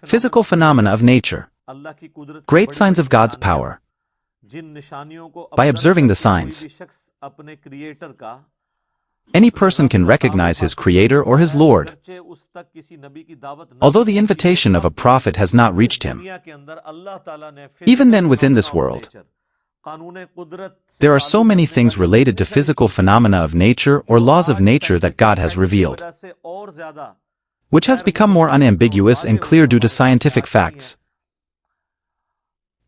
Physical phenomena of nature. Great signs of God's power. By observing the signs, any person can recognize his Creator or his Lord. Although the invitation of a prophet has not reached him, even then within this world, there are so many things related to physical phenomena of nature or laws of nature that God has revealed, which has become more unambiguous and clear due to scientific facts.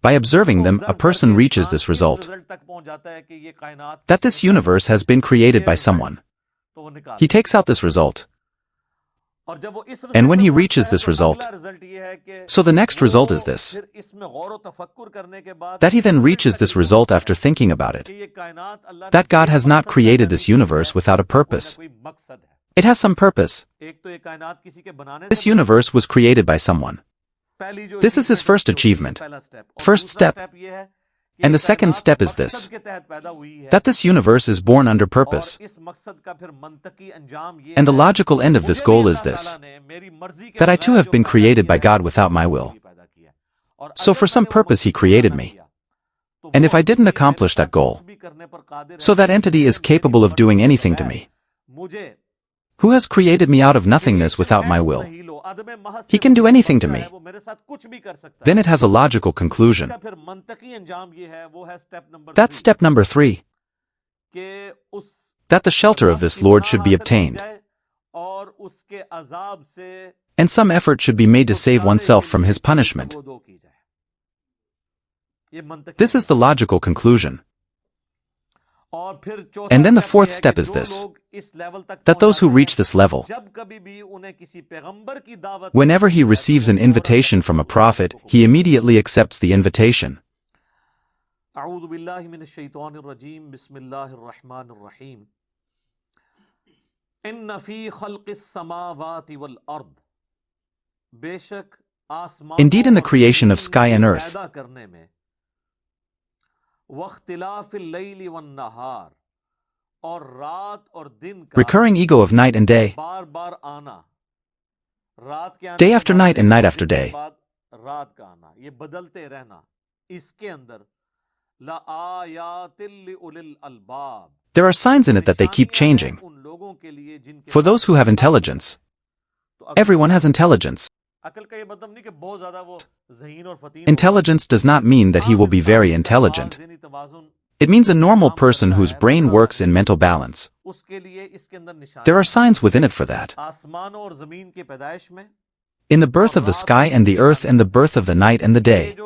By observing them, a person reaches this result, that this universe has been created by someone. He takes out this result. And when he reaches this result, so the next result is this, that he then reaches this result after thinking about it, that God has not created this universe without a purpose. It has some purpose. This universe was created by someone. This is his first achievement, first step. And the second step is this, that this universe is born under purpose. And the logical end of this goal is this, that I too have been created by God without my will. So for some purpose he created me. And if I didn't accomplish that goal, so that entity is capable of doing anything to me. Who has created me out of nothingness without my will? He can do anything to me. Then it has a logical conclusion. That's step number 3. That the shelter of this Lord should be obtained. And some effort should be made to save oneself from his punishment. This is the logical conclusion. And then the fourth step is this, that those who reach this level, whenever he receives an invitation from a prophet, he immediately accepts the invitation. Indeed, in the creation of sky and earth, recurring ego of night and day, day after night and night after day, there are signs in it that they keep changing. For those who have intelligence, everyone has intelligence. Intelligence does not mean that he will be very intelligent. It means a normal person whose brain works in mental balance. There are signs within it for that. In the birth of the sky and the earth and the birth of the night and the day.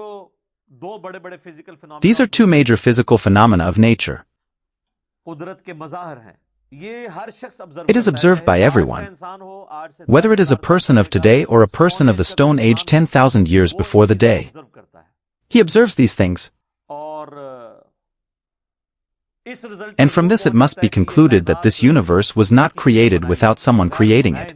These are two major physical phenomena of nature. It is observed by everyone, whether it is a person of today or a person of the Stone Age 10,000 years before the day. He observes these things. And from this it must be concluded that this universe was not created without someone creating it.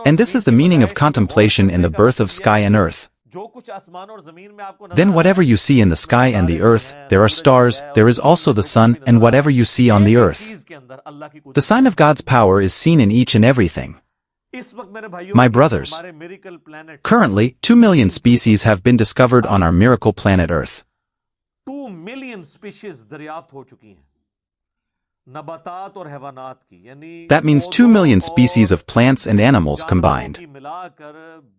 And this is the meaning of contemplation in the birth of sky and earth. Then whatever you see in the sky and the earth, there are stars, there is also the sun, and whatever you see on the earth. The sign of God's power is seen in each and everything. My brothers, currently 2 million species have been discovered on our miracle planet Earth. 2 million species दरियाफ्त हो चुकी हैं नबातात और हैवानात की यानी That means 2 million species of plants and animals combined. मिलाकर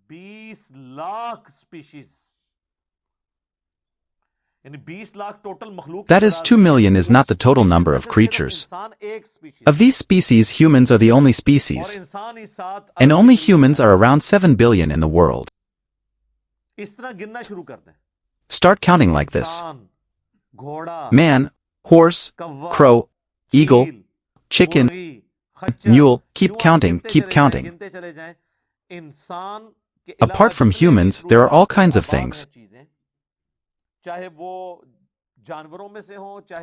20 lakh species यानी 20 lakh total मखलूक That is, 2 million is not the total number of creatures. Of these species, humans are the only species. And only humans are around 7 billion in the world. इस तरह गिनना शुरू कर दें Start counting like this. Man, horse, crow, eagle, chicken, mule, keep counting, keep counting. Apart from humans, there are all kinds of things.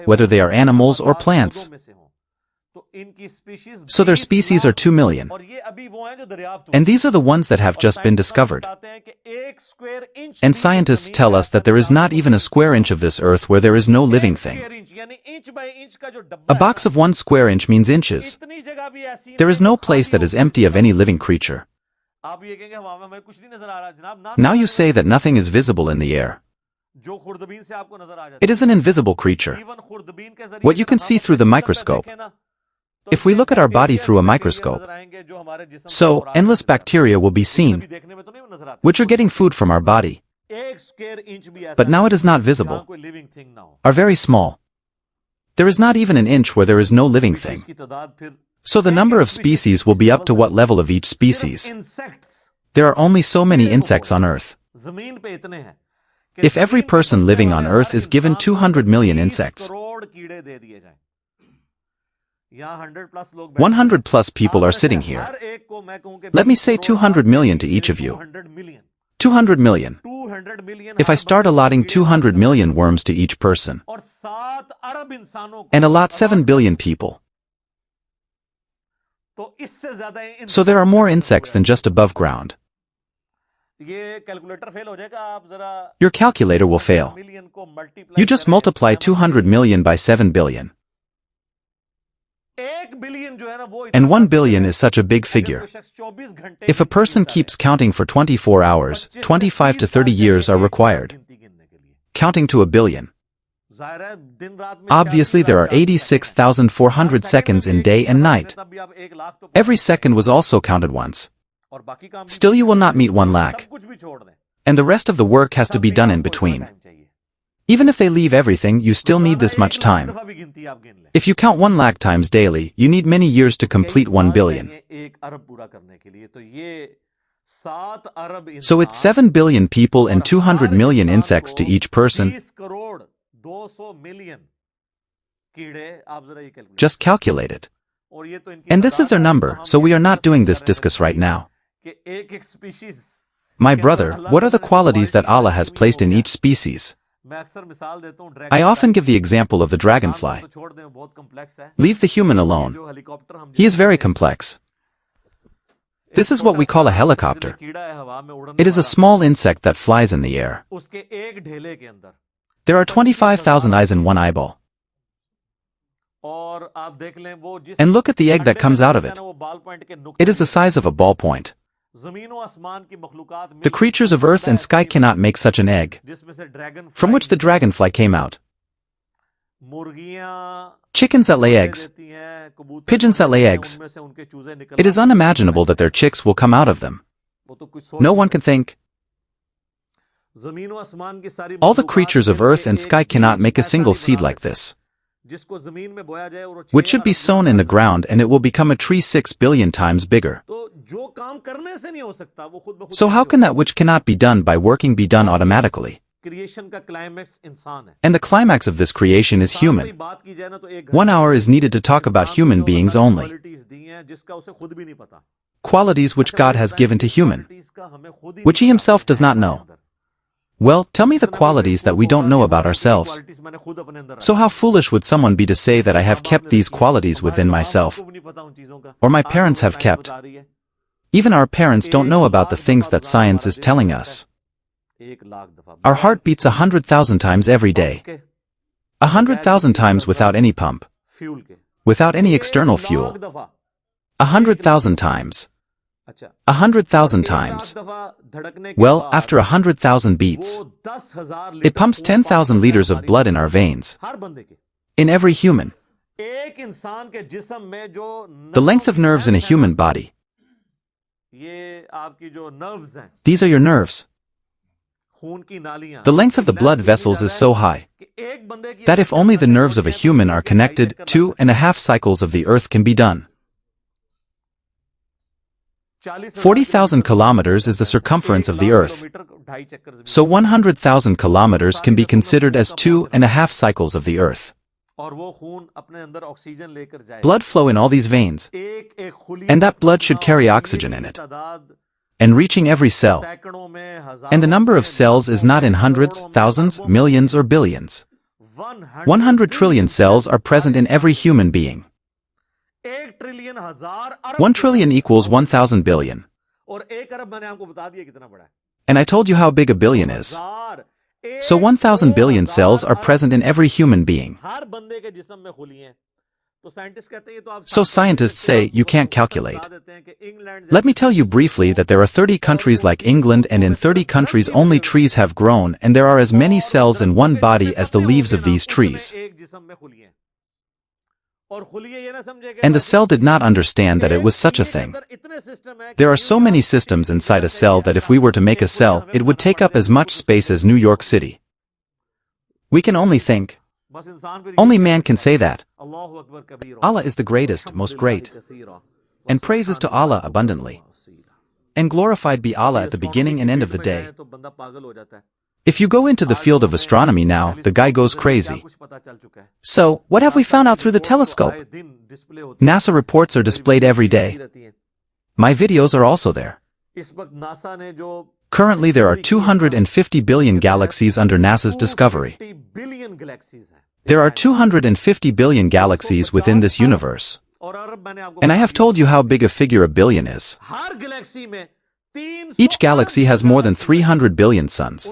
Whether they are animals or plants. तो इनकी species So their 20 species are 2 million. और ये अभी वो हैं जो दरियाफ्त हुए। And these are the ones that have just been discovered. बताते हैं कि 1 square inch And भी इस scientists जमीन tell पे us that there is not even a square inch of this earth where there is no living thing. square inch, यानी inch by inch का जो डब्बा A है box of 1 square inch means ना, inches. इतनी जगह भी ऐसी There नहीं is no कि place खाली that is हो empty of any living creature. आप ये कहेंगे हमें कुछ नहीं नजर आ रहा जनाब ना Now you say that nothing is visible in the air. जो खुर्दबीन से आपको नजर आ जाता It is an invisible creature. Even खुर्दबीन के जरिए What you can see through the microscope. If we look at our body through a microscope, so endless bacteria will be seen, which are getting food from our body. But now it is not visible, are very small. There is not even an inch where there is no living thing. So the number of species will be up to what level of each species. There are only so many insects on Earth. If every person living on Earth is given 200 million insects, 100 plus people are sitting here. Let me say 200 million to each of you. 200 million. If I start allotting 200 million worms to each person, and allot 7 billion people, so there are more insects than just above ground. Your calculator will fail. You just multiply 200 million by 7 billion. And 1 billion is such a big figure. If a person keeps counting for 24 hours, 25 to 30 years are required. Counting to a billion. Obviously there are 86,400 seconds in day and night. Every second was also counted once. Still you will not meet 1 lakh. And the rest of the work has to be done in between. Even if they leave everything, you still need this much time. If you count 1 lakh times daily, you need many years to complete 1 billion. So it's 7 billion people and 200 million insects to each person. Just calculate it. And this is their number, so we are not doing this discuss right now. My brother, what are the qualities that Allah has placed in each species? I often give the example of the dragonfly. Leave the human alone. He is very complex. This is what we call a helicopter. It is a small insect that flies in the air. There are 25,000 eyes in one eyeball. And look at the egg that comes out of it. It is the size of a ballpoint. The creatures of earth and sky cannot make such an egg, from which the dragonfly came out. Chickens that lay eggs, pigeons that lay eggs, it is unimaginable that their chicks will come out of them. No one can think. All the creatures of earth and sky cannot make a single seed like this, which should be sown in the ground and it will become a tree 6 billion times bigger. So how can that which cannot be done by working be done automatically? And the climax of this creation is human. 1 hour is needed to talk about human beings only. Qualities which God has given to human, which he himself does not know. Well, tell me the qualities that we don't know about ourselves. So how foolish would someone be to say that I have kept these qualities within myself, or my parents have kept. Even our parents don't know about the things that science is telling us. Our heart beats 100,000 times every day. 100,000 times without any pump. Without any external fuel. 100,000 times. 100,000 times. Well, after 100,000 beats, it pumps 10,000 liters of blood in our veins. In every human. The length of nerves in a human body. These are your nerves. The length of the blood vessels is so high that if only the nerves of a human are connected, 2.5 cycles of the earth can be done. 40,000 kilometers is the circumference of the earth. So 100,000 kilometers can be considered as 2.5 cycles of the earth. Blood flow in all these veins, and that blood should carry oxygen in it, and reaching every cell. And the number of cells is not in hundreds, thousands, millions or billions. 100 trillion cells are present in every human being. Trillion हजार अरब 1 trillion equals 1,000 billion. और 1 अरब मैंने आपको बता दिया कितना बड़ा है And I told you how big a billion is. हजार So 1,000 billion cells are present in every human being. हर बंदे के जिस्म में खुली हैं तो साइंटिस्ट कहते हैं ये तो आप So scientists say you can't calculate. Let me tell you briefly that there are 30 countries like England, and in 30 countries only trees have grown, and there are as many cells in one body as the leaves of these trees. And the cell did not understand that it was such a thing. There are so many systems inside a cell that if we were to make a cell, it would take up as much space as New York City. We can only think. Only man can say that. Allah is the greatest, most great. And praises to Allah abundantly. And glorified be Allah at the beginning and end of the day. If you go into the field of astronomy now, the guy goes crazy. So, what have we found out through the telescope? NASA reports are displayed every day. My videos are also there. Currently there are 250 billion galaxies under NASA's discovery. There are 250 billion galaxies within this universe. And I have told you how big a figure a billion is. Each galaxy has more than 300 billion suns.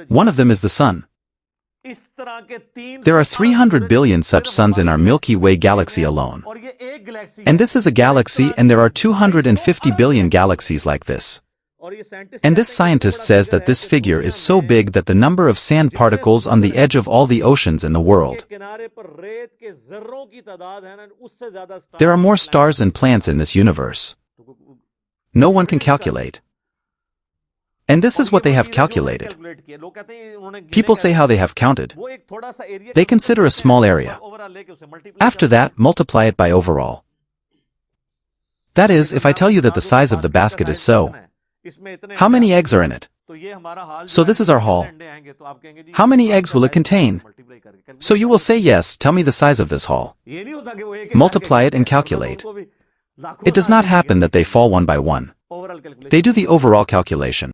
One of them is the sun. There are 300 billion such suns in our Milky Way galaxy alone. And this is a galaxy, and there are 250 billion galaxies like this. And this scientist says that this figure is so big that the number of sand particles on the edge of all the oceans in the world. There are more stars and plants in this universe. No one can calculate. And this is what they have calculated. People say how they have counted. They consider a small area. After that, multiply it by overall. That is, if I tell you that the size of the basket is so, how many eggs are in it? So this is our haul. How many eggs will it contain? So you will say yes, tell me the size of this haul. Multiply it and calculate. It does not happen that they fall one by one. They do the overall calculation.